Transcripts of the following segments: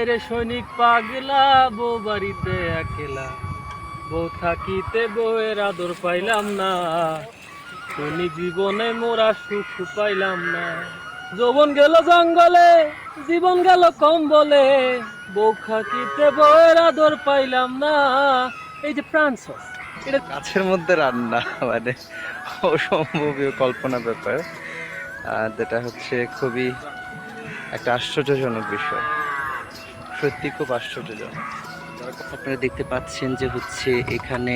রে সৈনিক পাগলা, বউ বাড়িতে একলা, বউ থাকিতে বউয়ের আদর পাইলাম না, সৈনিক জীবনে মোরা সুখ পাইলাম না। যৌবন গেল জঙ্গলে, জীবন গেল কম্বলে, বউ থাকিতে বউয়ের আদর পাইলাম না। এই যে ফ্রান্সস, এটা কাছের মধ্যে রান্না মানে অসম্ভবীয় কল্পনা ব্যাপার, যেটা হচ্ছে খুবই একটা আশ্চর্যজনক বিষয়, সত্যি খুব আশ্চর্যজনক। আপনারা দেখতে পাচ্ছেন যে হচ্ছে এখানে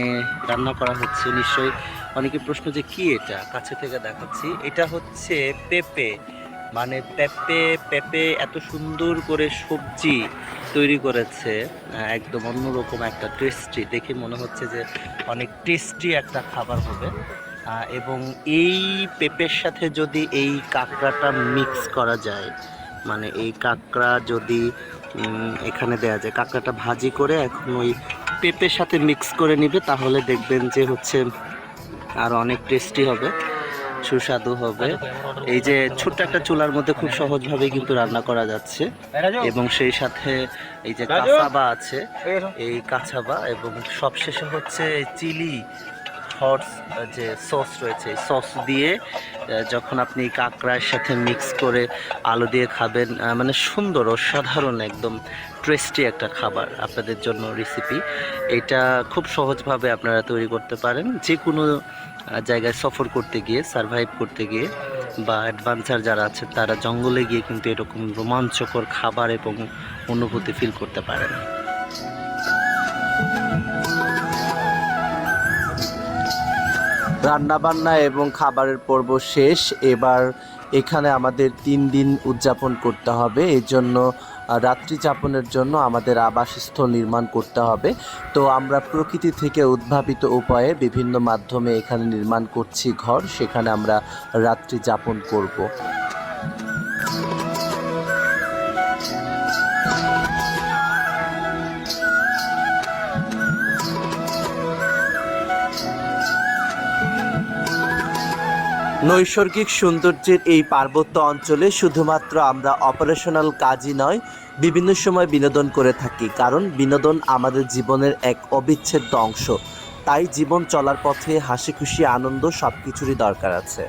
রান্না করা হচ্ছে। নিশ্চয়ই অনেকে প্রশ্ন যে কি এটা, কাছে থেকে দেখাচ্ছি। এটা হচ্ছে পেঁপে, মানে পেঁপে পেঁপে এত সুন্দর করে সবজি তৈরি করেছে, একদম অন্যরকম একটা টেস্টি, দেখে মনে হচ্ছে যে অনেক টেস্টি একটা খাবার হবে। এবং এই পেঁপের সাথে যদি এই কাঁকড়াটা মিক্স করা যায়, মানে এই কাঁকড়া যদি এখানে দেয়া যায়, কাঁকড়াটা ভাজি করে এখন ওই পেঁপের সাথে মিক্স করে নিবে, তাহলে দেখবেন যে হচ্ছে আর অনেক টেস্টি হবে, সুস্বাদু হবে। এই যে ছোট্ট একটা চুলার মধ্যে খুব সহজভাবে কিন্তু রান্না করা যাচ্ছে, এবং সেই সাথে এই যে কাঁচাবা আছে, এই কাঁচাবা, এবং সবশেষে হচ্ছে চিলি হটস যে সস রয়েছে, এই সস দিয়ে যখন আপনি কাঁকড়ার সাথে মিক্স করে আলু দিয়ে খাবেন, মানে সুন্দর, অসাধারণ, একদম টেস্টি একটা খাবার আপনাদের জন্য রেসিপি। এটা খুব সহজভাবে আপনারা তৈরি করতে পারেন যে কোনো জায়গায় সফর করতে গিয়ে, সারভাইভ করতে গিয়ে, বা অ্যাডভেঞ্চার যারা আছে তারা জঙ্গলে গিয়ে কিন্তু এরকম রোমাঞ্চকর খাবার এবং অনুভূতি ফিল করতে পারেন। রান্নাবান্না এবং খাবারের পর্ব শেষ। এবার এখানে আমাদের 3 দিন উদযাপন করতে হবে, এই জন্য রাত্রি যাপনের জন্য আমাদের আবাসস্থল নির্মাণ করতে হবে। তো আমরা প্রকৃতি থেকে উদ্ভাবিত উপায়ে বিভিন্ন মাধ্যমে এখানে নির্মাণ করছি ঘর, সেখানে আমরা রাত্রি যাপন করব। নৈসর্গিক সৌন্দর্যের এই পার্বত্য অঞ্চলে শুধুমাত্র আমরা অপারেশনাল কাজই নয়, বিভিন্ন সময় বিনোদন করে থাকি, কারণ বিনোদন আমাদের জীবনের এক অবিচ্ছেদ্য অংশ। তাই জীবন চলার পথে হাসি খুশি আনন্দ সব কিছুরই দরকার আছে।